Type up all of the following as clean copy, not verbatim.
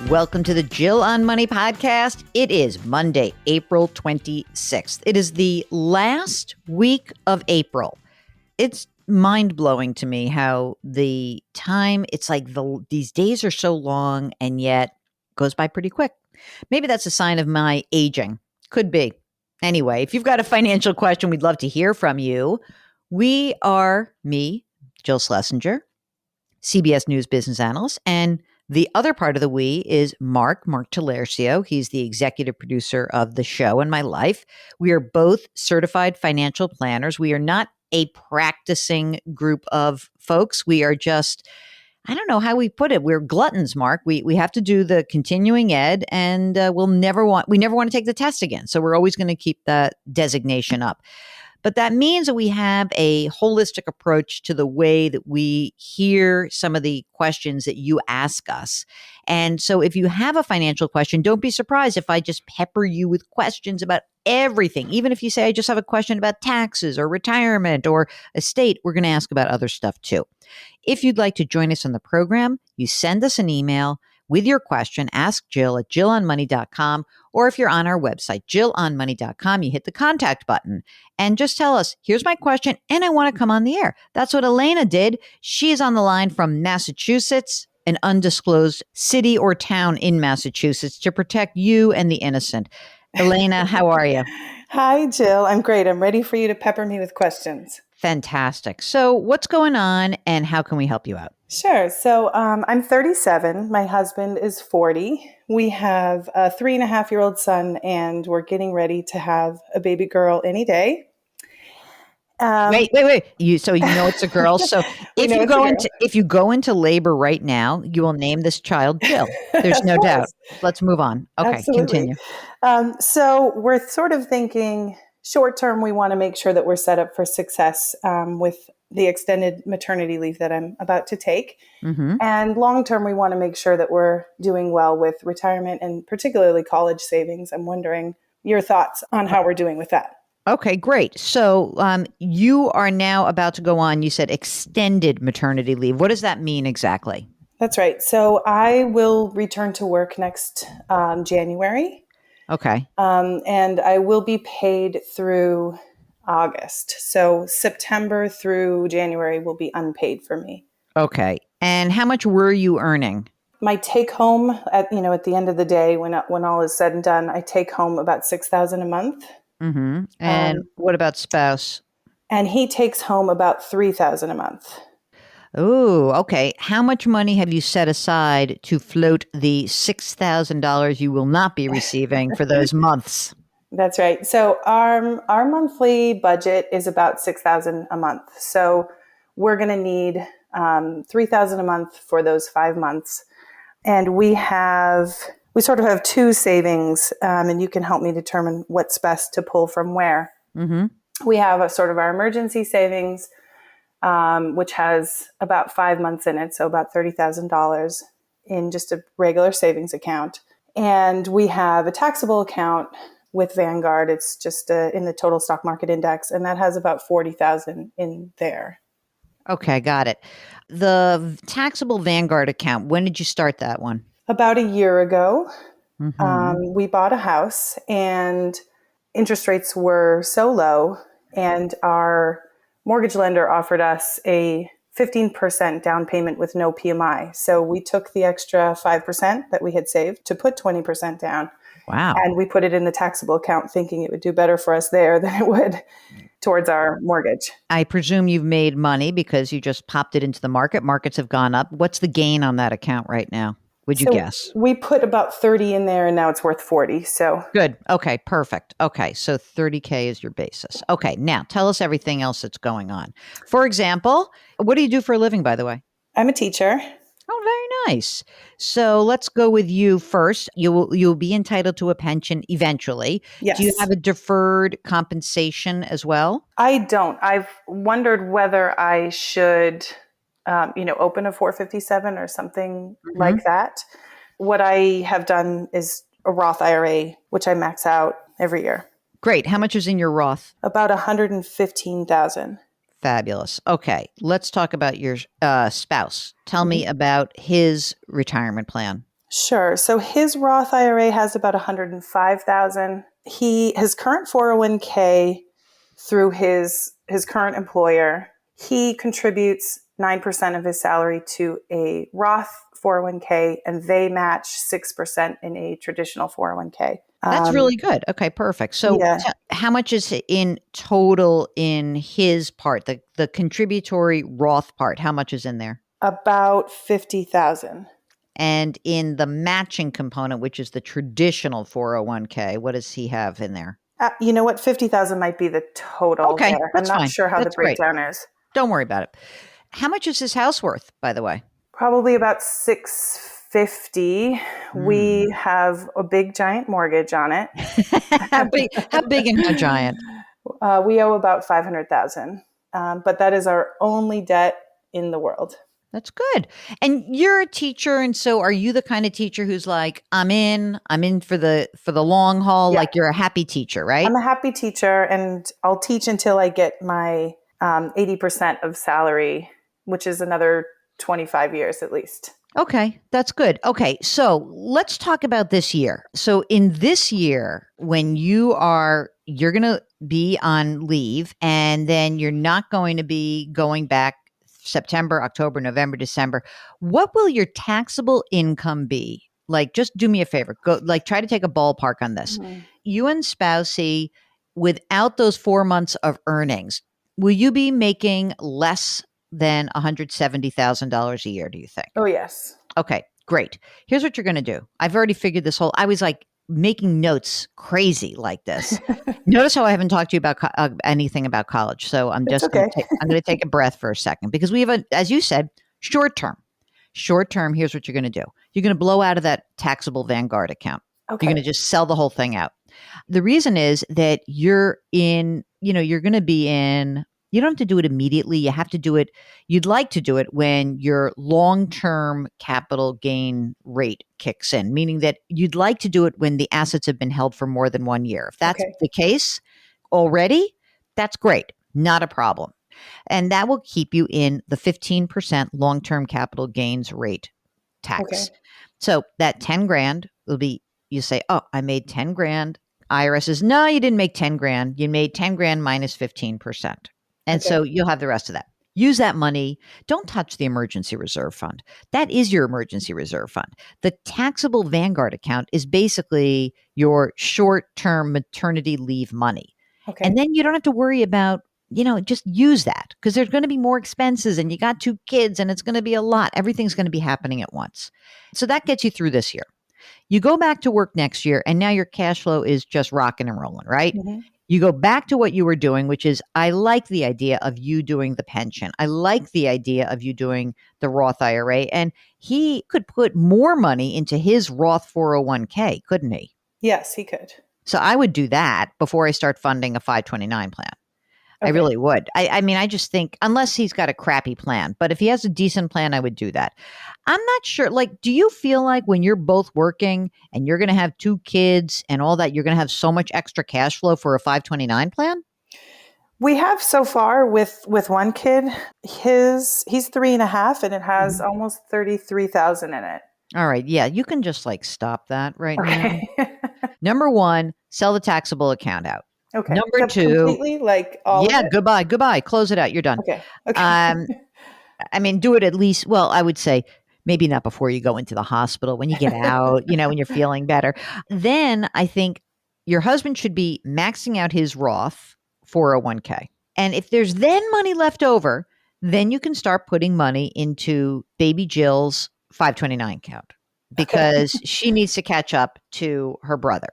Welcome to the Jill on Money podcast. It is Monday, April 26th. It is the last week of April. It's mind-blowing to me how the time, it's like these days are so long and yet goes by pretty quick. Maybe that's a sign of my aging. Could be. Anyway, if you've got a financial question, we'd love to hear from you. We are me, Jill Schlesinger, CBS News business analyst, and the other part of the we is Mark Talercio. He's the executive producer of the show and my life. We are both certified financial planners. We are not a practicing group of folks. We are just, I don't know how we put it. We're gluttons, Mark. We have to do the continuing ed, and we never want to take the test again. So we're always going to keep that designation up. But that means that we have a holistic approach to the way that we hear some of the questions that you ask us. And so if you have a financial question, don't be surprised if I just pepper you with questions about everything. Even if you say, I just have a question about taxes or retirement or estate, we're going to ask about other stuff too. If you'd like to join us on the program, you send us an email with your question, ask Jill at jillonmoney.com, or if you're on our website, jillonmoney.com, you hit the contact button and just tell us, here's my question and I want to come on the air. That's what Elena did. She is on the line from Massachusetts, an undisclosed city or town in Massachusetts, to protect you and the innocent. Elena, how are you? Hi, Jill. I'm great. I'm ready for you to pepper me with questions. Fantastic. So what's going on and how can we help you out? Sure. So I'm 37. My husband is 40. We have a 3.5-year-old son, and we're getting ready to have a baby girl any day. Wait. So you know it's a girl. So if you go into labor right now, you will name this child Jill. There's no doubt. Let's move on. Okay, absolutely. Continue. So we're sort of thinking short term, we want to make sure that we're set up for success with the extended maternity leave that I'm about to take. Mm-hmm. And long term, we want to make sure that we're doing well with retirement and particularly college savings. I'm wondering your thoughts on how we're doing with that. Okay, great. So you are now about to go on, you said extended maternity leave. What does that mean exactly? That's right. So I will return to work next January. Okay. And I will be paid through August. So September through January will be unpaid for me. Okay. And how much were you earning? My take home at the end of the day, when all is said and done, I take home about $6,000 a month. Mm-hmm. And what about spouse? And he takes home about $3,000 a month. Oh, okay. How much money have you set aside to float the $6,000 you will not be receiving for those months? That's right. So our monthly budget is about $6,000 a month. So we're going to need $3,000 a month for those 5 months. And we sort of have two savings, and you can help me determine what's best to pull from where. Mm-hmm. We have a sort of our emergency savings, which has about 5 months in it, so about $30,000 in just a regular savings account. And we have a taxable account with Vanguard. It's just in the total stock market index, and that has about $40,000 in there. Okay, got it. The taxable Vanguard account, when did you start that one? About a year ago. Mm-hmm. We bought a house, and interest rates were so low, and our mortgage lender offered us a 15% down payment with no PMI. So we took the extra 5% that we had saved to put 20% down. Wow. And we put it in the taxable account thinking it would do better for us there than it would towards our mortgage. I presume you've made money because you just popped it into the market. Markets have gone up. What's the gain on that account right now? Would you guess? We put about 30 in there and now it's worth 40. So good. Okay, perfect. Okay, so 30K is your basis. Okay, now tell us everything else that's going on. For example, what do you do for a living, by the way? I'm a teacher. Oh, very nice. So let's go with you first. You'll be entitled to a pension eventually. Yes. Do you have a deferred compensation as well? I don't. I've wondered whether I should open a 457 or something like that. What I have done is a Roth IRA, which I max out every year. Great. How much is in your Roth? About $115,000. Fabulous. Okay. Let's talk about your spouse. Tell me about his retirement plan. Sure. So his Roth IRA has about 105,000. His current 401k through his current employer, he contributes 9% of his salary to a Roth 401k, and they match 6% in a traditional 401k. That's really good. Okay, perfect. So Yeah, how much is in total in his part, the contributory Roth part? How much is in there? about 50,000. And in the matching component, which is the traditional 401k, what does he have in there? You know what? 50,000 might be the total Okay, there. I'm that's not fine. sure how the That's great. breakdown is. Don't worry about it. How much is his house worth, by the way? Probably about 650. Hmm. We have a big giant mortgage on it. How big and how giant? We owe about 500,000. But that is our only debt in the world. That's good. And you're a teacher, and so are you the kind of teacher who's like, I'm in for the long haul, Yeah. like you're a happy teacher, right? I'm a happy teacher, and I'll teach until I get my 80% of salary, which is another 25 years at least. Okay, that's good. Okay, so let's talk about this year. So in this year, when you're going to be on leave, and then you're not going to be going back September, October, November, December, what will your taxable income be? Like, just do me a favor. Go, like, try to take a ballpark on this. Mhm. You and spousey, without those 4 months of earnings, will you be making less than $170,000 a year, do you think? Oh, yes. Okay, great. Here's what you're going to do. I've already figured this whole, I was like making notes crazy like this. Notice how I haven't talked to you about anything about college. So I'm It's just going okay. to take, I'm going to take a breath for a second because we have as you said, short term. Short term, here's what you're going to do. You're going to blow out of that taxable Vanguard account. You're going Okay. to just sell the whole thing out. The reason is that you're going to be in, you don't have to do it immediately. You have to do it, you'd like to do it when your long term capital gain rate kicks in, meaning that you'd like to do it when the assets have been held for more than 1 year. If that's Okay. the case already, that's great. Not a problem. And that will keep you in the 15% long term capital gains rate Okay. tax. So that 10 grand will be, you say, oh, I made 10 grand. IRS says, no, you didn't make 10 grand. You made 10 grand minus 15%. And Okay. so you'll have the rest of that. Use that money. Don't touch the emergency reserve fund. That is your emergency reserve fund. The taxable Vanguard account is basically your short term maternity leave money. Okay. And then you don't have to worry about, just use that because there's going to be more expenses and you got 2 kids and it's going to be a lot. Everything's going to be happening at once. So that gets you through this year. You go back to work next year and now your cash flow is just rocking and rolling, right? Mhm. You go back to what you were doing, which is I like the idea of you doing the pension. I like the idea of you doing the Roth IRA. And he could put more money into his Roth 401k, couldn't he? Yes, he could. So I would do that before I start funding a 529 plan. I Okay. really would. I mean, I just think, unless he's got a crappy plan, but if he has a decent plan, I would do that. I'm not sure. Like, do you feel like when you're both working and you're going to have 2 kids and all that, you're going to have so much extra cash flow for a 529 plan? We have so far with one kid. He's 3.5, and it has Mhm. almost 33,000 in it. All right. Yeah. You can just like stop that right now. Okay. Number one, sell the taxable account out. Okay. Number two, Completely, like all of yeah, it. goodbye. Close it out. You're done. Okay. Okay. Um, I mean, do it at least. Well, I would say maybe not before you go into the hospital, when you get out, when you're feeling better. Then I think your husband should be maxing out his Roth 401k. And if there's then money left over, then you can start putting money into baby Jill's 529 account Okay. because she needs to catch up to her brother.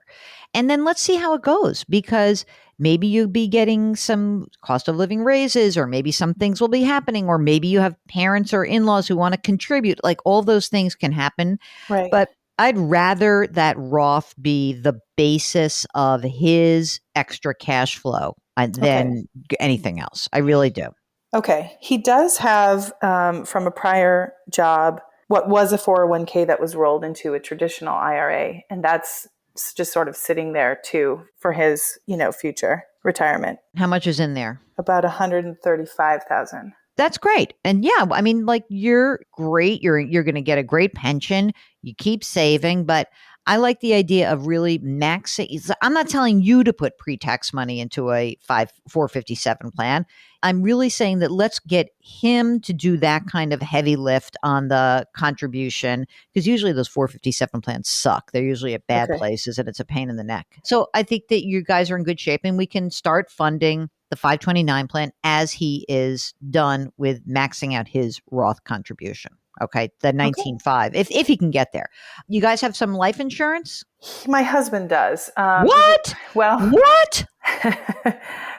And then let's see how it goes because maybe you'll be getting some cost of living raises, or maybe some things will be happening, or maybe you have parents or in laws who want to contribute. Like all those things can happen. Right. But I'd rather that Roth be the basis of his extra cash flow Okay. than anything else. I really do. Okay. He does have from a prior job what was a 401k that was rolled into a traditional IRA, and that's just sort of sitting there too for his future retirement. How much is in there? About 135,000. That's great. And yeah, I mean, like you're great. You're going to get a great pension. You keep saving, but I like the idea of really maxing. I'm not telling you to put pre-tax money into a 457 plan. I'm really saying that let's get him to do that kind of heavy lift on the contribution, because usually those 457 plans suck. They're usually at bad Okay. places and it's a pain in the neck. So I think that you guys are in good shape and we can start funding the 529 plan as he is done with maxing out his Roth contribution. Okay, the Okay. 19.5, if he can get there. You guys have some life insurance? My husband does. What? Well, What?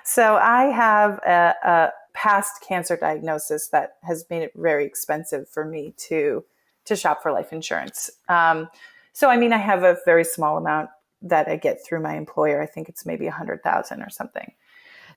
so I have a past cancer diagnosis that has made it very expensive for me to shop for life insurance. So I mean, I have a very small amount that I get through my employer. I think it's maybe 100,000 or something.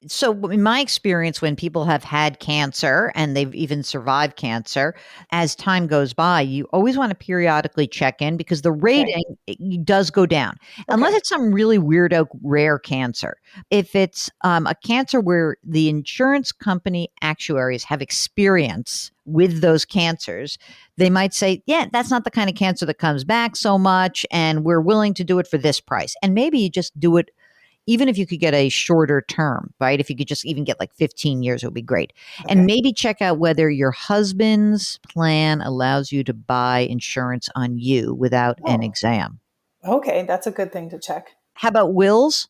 So, in my experience, when people have had cancer and they've even survived cancer, as time goes by, you always want to periodically check in because the Okay. rating does go down, unless Okay. it's some really weirdo rare cancer. If it's a cancer where the insurance company actuaries have experience with those cancers, they might say, yeah, that's not the kind of cancer that comes back so much, and we're willing to do it for this price. And maybe you just do it even if you could get a shorter term, right? If you could just even get like 15 years, it would be great. And Okay. maybe check out whether your husband's plan allows you to buy insurance on you without an Oh, exam. okay. That's a good thing to check. How about wills?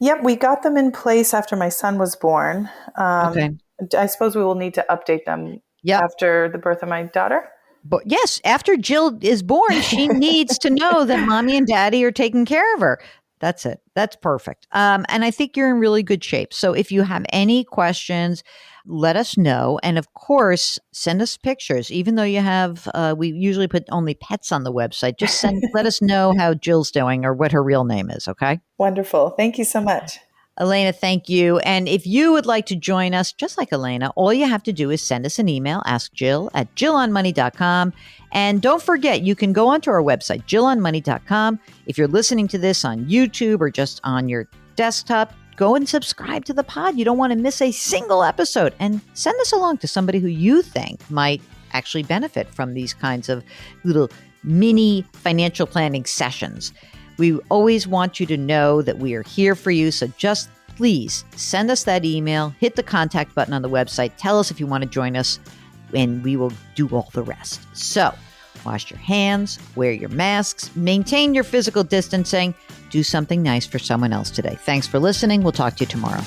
Yep, we got them in place after my son was born. Okay. I suppose we will need to update them Yep. after the birth of my daughter. But yes, after Jill is born, she needs to know that mommy and daddy are taking care of her. That's it. That's perfect. And I think you're in really good shape. So if you have any questions, let us know. And of course, send us pictures. Even though you have, we usually put only pets on the website. Just let us know how Jill's doing or what her real name is. Okay. Wonderful. Thank you so much. Elena, thank you. And if you would like to join us, just like Elena, all you have to do is send us an email, ask Jill at jillonmoney.com. And don't forget, you can go onto our website, jillonmoney.com. If you're listening to this on YouTube or just on your desktop, go and subscribe to the pod. You don't want to miss a single episode. And send this along to somebody who you think might actually benefit from these kinds of little mini financial planning sessions. We always want you to know that we are here for you. So just please send us that email, hit the contact button on the website, tell us if you want to join us, and we will do all the rest. So wash your hands, wear your masks, maintain your physical distancing, do something nice for someone else today. Thanks for listening. We'll talk to you tomorrow.